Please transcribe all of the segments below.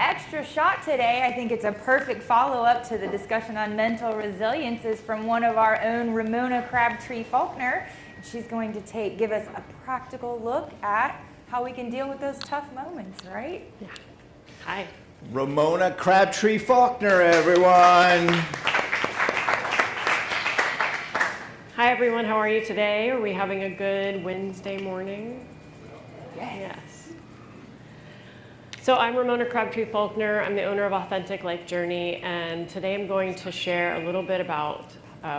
extra shot today, I think it's a perfect follow-up to the discussion on mental resilience, is from one of our own, Ramona Crabtree Falkner. She's going to give us a practical look at how we can deal with those tough moments, right? Yeah. Hi. Ramona Crabtree Falkner, everyone. Hi, everyone. How are you today? Are we having a good Wednesday morning? Yes. So I'm Ramona Crabtree Falkner. I'm the owner of Authentic Life Journey, and today I'm going to share a little bit about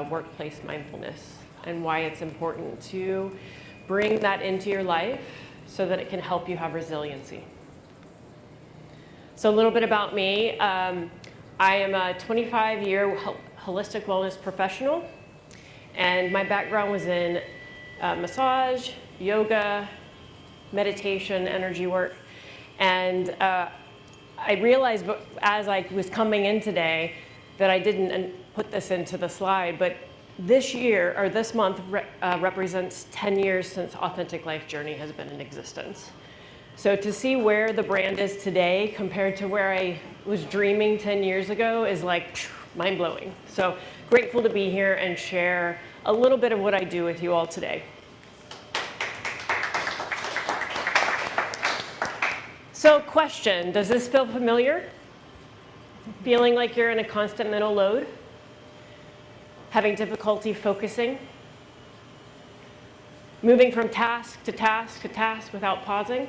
workplace mindfulness and why it's important to bring that into your life so that it can help you have resiliency. So a little bit about me. I am a 25-year holistic wellness professional, and my background was in massage, yoga, meditation, energy work. And I realized as I was coming in today that I didn't put this into the slide, but this year, or this month, represents 10 years since Authentic Life Journey has been in existence. So to see where the brand is today compared to where I was dreaming 10 years ago is like mind-blowing. So grateful to be here and share a little bit of what I do with you all today. So question, does this feel familiar? Feeling like you're in a constant mental load? Having difficulty focusing? Moving from task to task to task without pausing?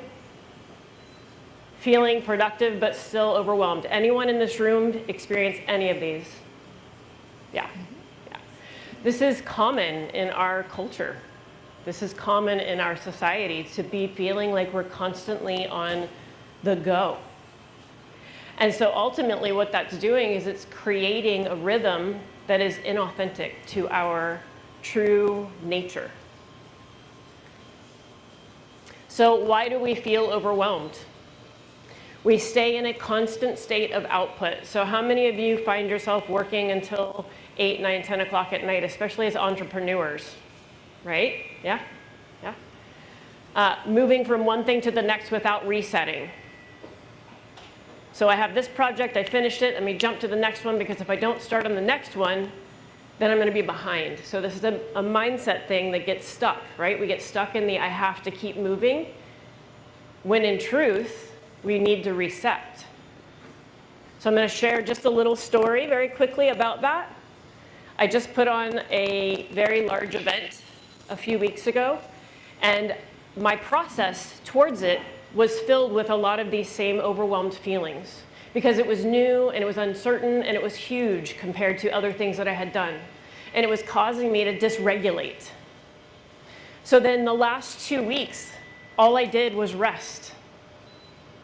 Feeling productive but still overwhelmed? Anyone in this room experience any of these? Yeah. This is common in our culture. This is common in our society, to be feeling like we're constantly on the go. And so ultimately what that's doing is it's creating a rhythm that is inauthentic to our true nature. So why do we feel overwhelmed? We stay in a constant state of output. So how many of you find yourself working until 8, 9, 10 o'clock at night, especially as entrepreneurs, right? Yeah? Yeah. Moving from one thing to the next without resetting. So I have this project, I finished it, let me jump to the next one, because if I don't start on the next one, then I'm going to be behind. So this is a mindset thing that gets stuck, right? We get stuck in the I have to keep moving, when in truth, we need to reset. So I'm going to share just a little story very quickly about that. I just put on a very large event a few weeks ago, and my process towards it was filled with a lot of these same overwhelmed feelings, because it was new and it was uncertain and it was huge compared to other things that I had done. And it was causing me to dysregulate. So then the last 2 weeks, all I did was rest.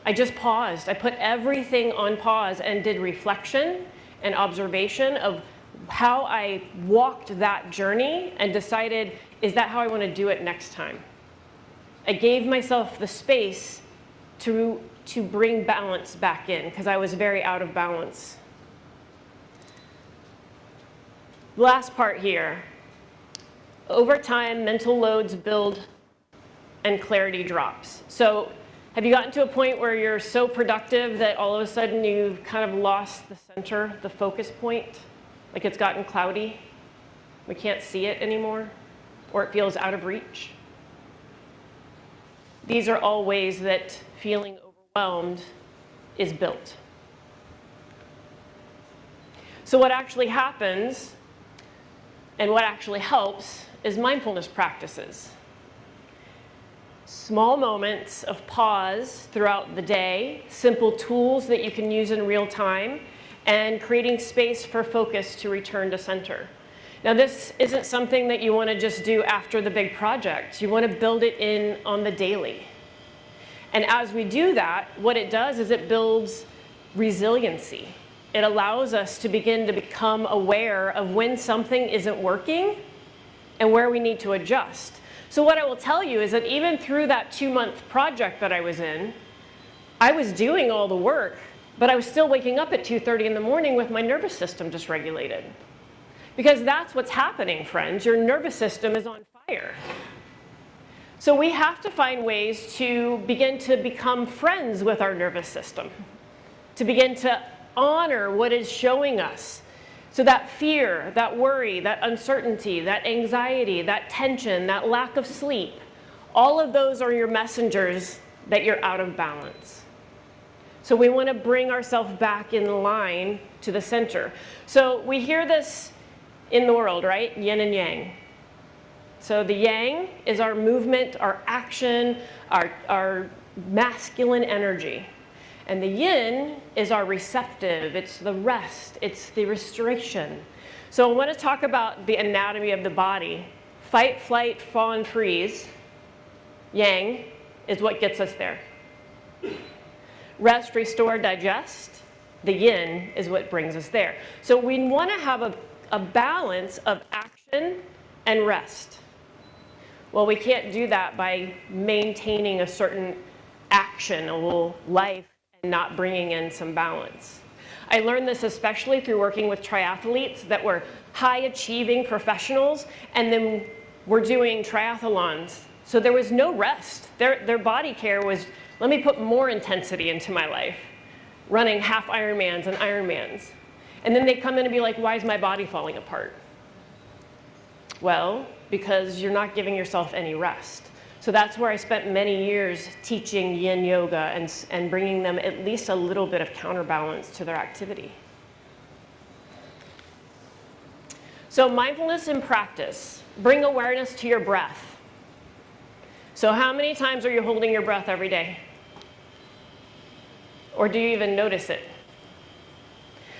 I just paused. I put everything on pause and did reflection and observation of how I walked that journey and decided, is that how I want to do it next time? I gave myself the space to bring balance back in, because I was very out of balance. Last part here. Over time, mental loads build and clarity drops. So have you gotten to a point where you're so productive that all of a sudden you've kind of lost the center, the focus point? Like it's gotten cloudy? We can't see it anymore? Or it feels out of reach? These are all ways that feeling overwhelmed is built. So what actually happens and what actually helps is mindfulness practices. Small moments of pause throughout the day, simple tools that you can use in real time, and creating space for focus to return to center. Now, this isn't something that you want to just do after the big project. You want to build it in on the daily. And as we do that, what it does is it builds resiliency. It allows us to begin to become aware of when something isn't working and where we need to adjust. So what I will tell you is that even through that 2-month project that I was in, I was doing all the work, but I was still waking up at 2:30 in the morning with my nervous system dysregulated. Because that's what's happening, friends. Your nervous system is on fire. So we have to find ways to begin to become friends with our nervous system. to begin to honor what is showing us. So that fear, that worry, that uncertainty, that anxiety, that tension, that lack of sleep, all of those are your messengers that you're out of balance. So we want to bring ourselves back in line to the center. So we hear this in the world, right? Yin and yang. So the yang is our movement, our action, our masculine energy. And the yin is our receptive. It's the rest. It's the restoration. So I want to talk about the anatomy of the body. Fight, flight, fawn, freeze. Yang is what gets us there. Rest, restore, digest. The yin is what brings us there. So we want to have a balance of action and rest. Well, we can't do that by maintaining a certain action, a little life, and not bringing in some balance. I learned this especially through working with triathletes that were high-achieving professionals, and then were doing triathlons. So there was no rest. Their body care was, let me put more intensity into my life, running half Ironmans and Ironmans. And then they come in and be like, why is my body falling apart? Well, because you're not giving yourself any rest. So that's where I spent many years teaching yin yoga and bringing them at least a little bit of counterbalance to their activity. So mindfulness in practice. Bring awareness to your breath. So how many times are you holding your breath every day? Or do you even notice it?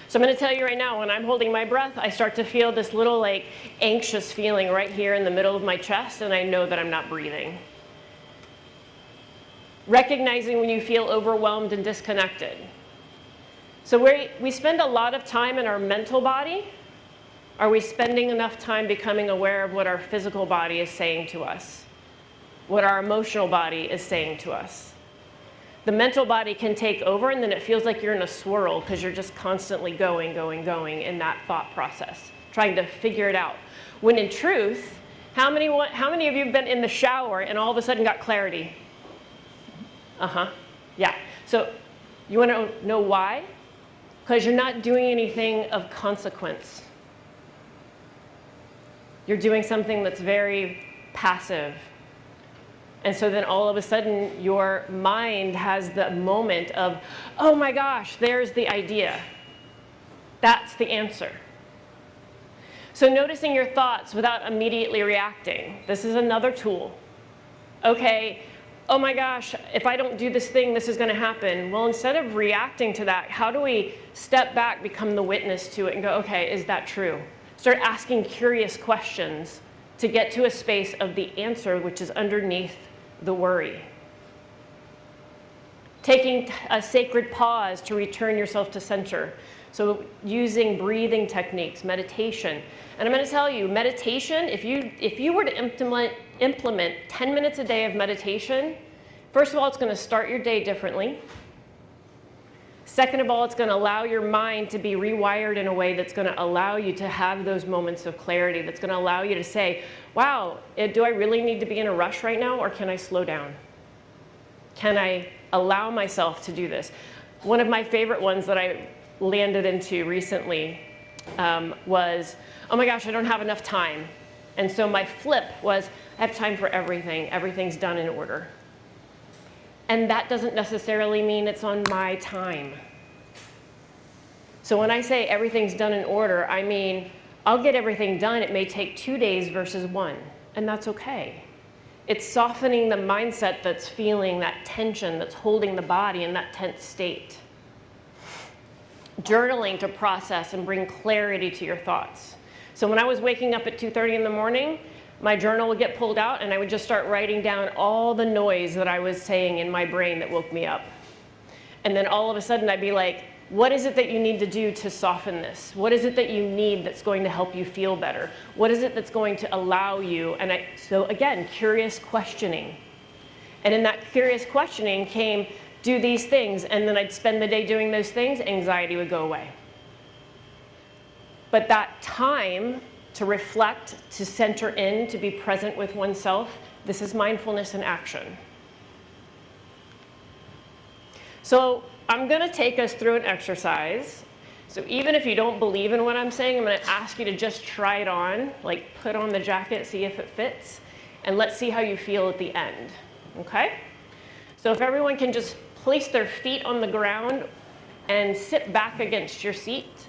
So I'm going to tell you right now, when I'm holding my breath, I start to feel this little like anxious feeling right here in the middle of my chest, and I know that I'm not breathing. Recognizing when you feel overwhelmed and disconnected. So we spend a lot of time in our mental body. Are we spending enough time becoming aware of what our physical body is saying to us? What our emotional body is saying to us? The mental body can take over, and then it feels like you're in a swirl because you're just constantly going in that thought process, trying to figure it out. When in truth, how many of you have been in the shower and all of a sudden got clarity? Yeah. So you want to know why? Because you're not doing anything of consequence. You're doing something that's very passive. And so then all of a sudden your mind has the moment of, oh my gosh, there's the idea. That's the answer. So noticing your thoughts without immediately reacting. This is another tool. Okay, oh my gosh, if I don't do this thing, this is going to happen. Well, instead of reacting to that, how do we step back, become the witness to it, and go, okay, is that true? Start asking curious questions to get to a space of the answer, which is underneath the worry. Taking a sacred pause to return yourself to center. So using breathing techniques, meditation. And I'm going to tell you, meditation, if you were to implement 10 minutes a day of meditation, first of all, it's going to start your day differently. Second of all, it's going to allow your mind to be rewired in a way that's going to allow you to have those moments of clarity, that's going to allow you to say, wow, do I really need to be in a rush right now, or can I slow down? Can I allow myself to do this? One of my favorite ones that I landed into recently was, oh my gosh, I don't have enough time. And so my flip was, I have time for everything. Everything's done in order. And that doesn't necessarily mean it's on my time. So when I say everything's done in order, I mean, I'll get everything done. It may take 2 days versus 1, and that's okay. It's softening the mindset that's feeling that tension, that's holding the body in that tense state. Journaling to process and bring clarity to your thoughts. So when I was waking up at 2:30 in the morning, my journal would get pulled out and I would just start writing down all the noise that I was saying in my brain that woke me up. And then all of a sudden I'd be like, what is it that you need to do to soften this? What is it that you need that's going to help you feel better? What is it that's going to allow you? And so again, curious questioning. And in that curious questioning came, do these things, and then I'd spend the day doing those things, anxiety would go away. But that time to reflect, to center in, to be present with oneself, this is mindfulness in action. So I'm going to take us through an exercise. So even if you don't believe in what I'm saying, I'm going to ask you to just try it on, like put on the jacket, see if it fits, and let's see how you feel at the end, okay? So if everyone can just place their feet on the ground and sit back against your seat.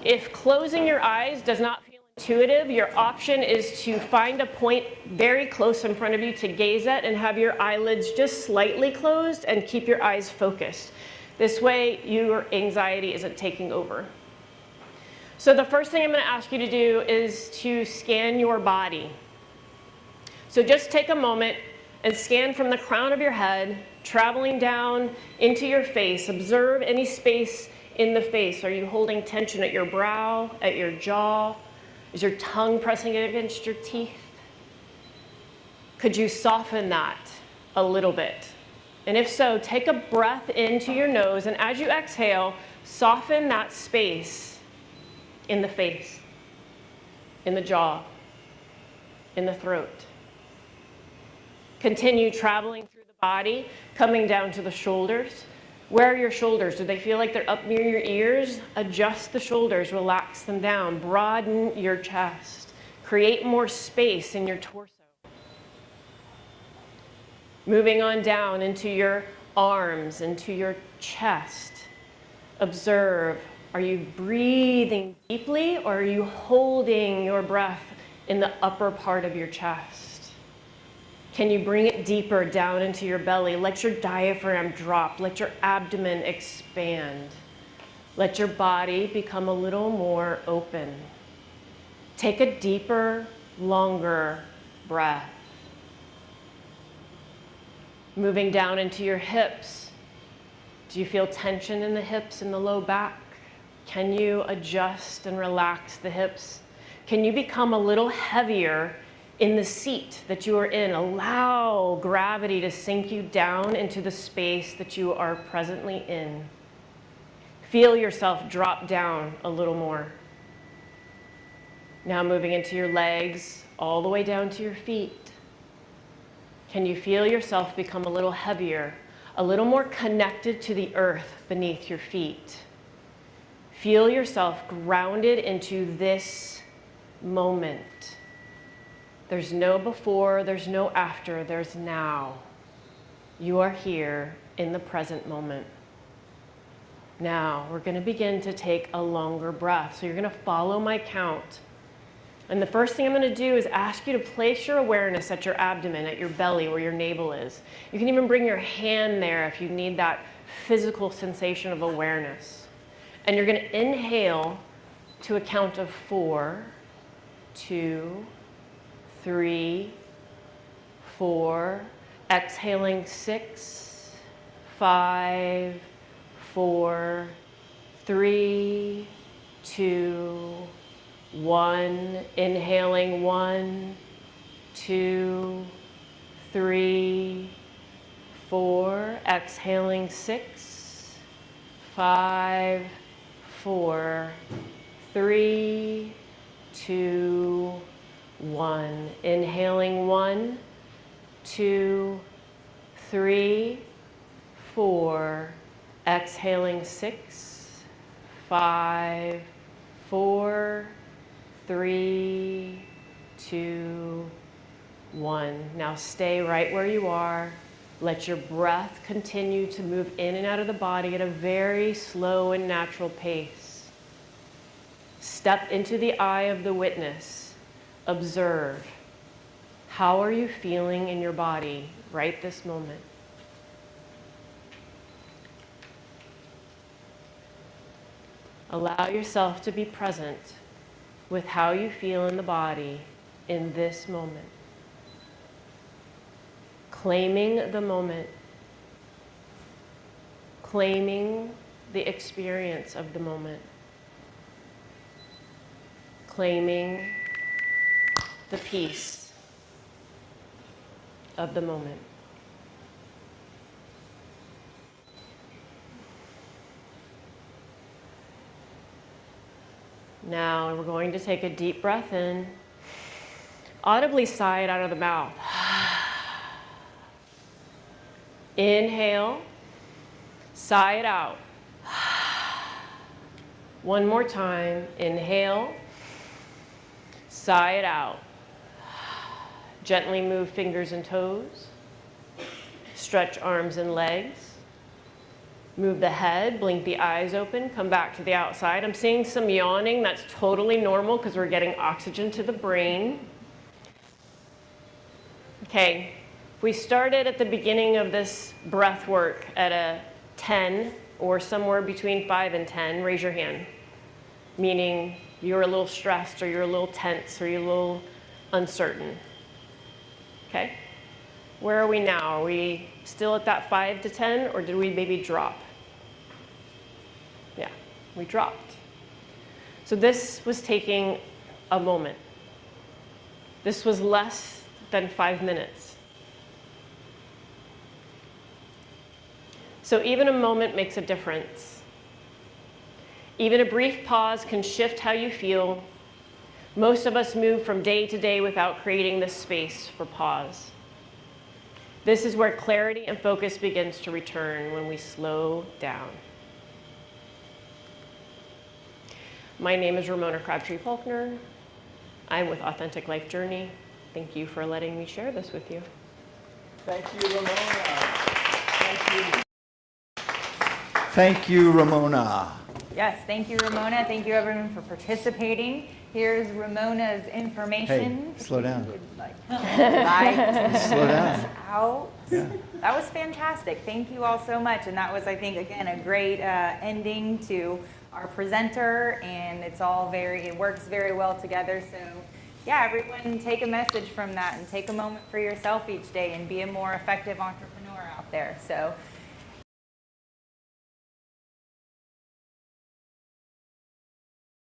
If closing your eyes does not feel intuitive, your option is to find a point very close in front of you to gaze at and have your eyelids just slightly closed and keep your eyes focused. This way, your anxiety isn't taking over. So the first thing I'm going to ask you to do is to scan your body. So just take a moment and scan from the crown of your head, traveling down into your face. Observe any space in the face. Are you holding tension at your brow, at your jaw? Is your tongue pressing against your teeth? Could you soften that a little bit? And if so, take a breath into your nose, and as you exhale, soften that space in the face, in the jaw, in the throat. Continue traveling through the body, coming down to the shoulders. Where are your shoulders? Do they feel like they're up near your ears? Adjust the shoulders, relax them down, broaden your chest. Create more space in your torso. Moving on down into your arms, into your chest. Observe, are you breathing deeply or are you holding your breath in the upper part of your chest? Can you bring it deeper down into your belly? Let your diaphragm drop. Let your abdomen expand. Let your body become a little more open. Take a deeper, longer breath. Moving down into your hips. Do you feel tension in the hips and the low back? Can you adjust and relax the hips? Can you become a little heavier in the seat that you are in? Allow gravity to sink you down into the space that you are presently in. Feel yourself drop down a little more. Now moving into your legs, all the way down to your feet. Can you feel yourself become a little heavier, a little more connected to the earth beneath your feet? Feel yourself grounded into this moment. There's no before, there's no after, there's now. You are here in the present moment. Now, we're going to begin to take a longer breath. So you're going to follow my count. And the first thing I'm going to do is ask you to place your awareness at your abdomen, at your belly, where your navel is. You can even bring your hand there if you need that physical sensation of awareness. And you're going to inhale to a count of 4, 2, 3, 4. Exhaling 6, 5, 4, 3, 2, 1. Inhaling 1, 2, 3, 4. Exhaling 6, 5, 4, 3, 2, 1. Inhaling 1, 2, 3, 4. Exhaling 6, 5, 4, 3, 2, 1. Now stay right where you are. Let your breath continue to move in and out of the body at a very slow and natural pace. Step into the eye of the witness. Observe. How are you feeling in your body right this moment? Allow yourself to be present with how you feel in the body in this moment. Claiming the moment. Claiming the experience of the moment. Claiming the peace of the moment. Now we're going to take a deep breath in. Audibly sigh it out of the mouth. Inhale. Sigh it out. One more time. Inhale. Sigh it out. Gently move fingers and toes. Stretch arms and legs. Move the head, blink the eyes open, come back to the outside. I'm seeing some yawning. That's totally normal because we're getting oxygen to the brain. Okay, if we started at the beginning of this breath work at a 10 or somewhere between 5 and 10, raise your hand. Meaning you're a little stressed or you're a little tense or you're a little uncertain. Okay? Where are we now? Are we still at that 5 to 10 or did we maybe drop? Yeah, we dropped. So this was taking a moment. This was less than 5 minutes. So even a moment makes a difference. Even a brief pause can shift how you feel. Most of us move from day to day without creating this space for pause. This is where clarity and focus begins to return when we slow down. My name is Ramona Crabtree Falkner. I'm with Authentic Life Journey. Thank you for letting me share this with you. Thank you, Ramona. Thank you. Thank you, Ramona. Yes, thank you, Ramona. Thank you, everyone, for participating. Here's Ramona's information. Hey, slow down. Slow down. Out. Yeah. That was fantastic. Thank you all so much. And that was, I think, again, a great ending to our presenter. And it works very well together. So, yeah, everyone take a message from that and take a moment for yourself each day and be a more effective entrepreneur out there. So.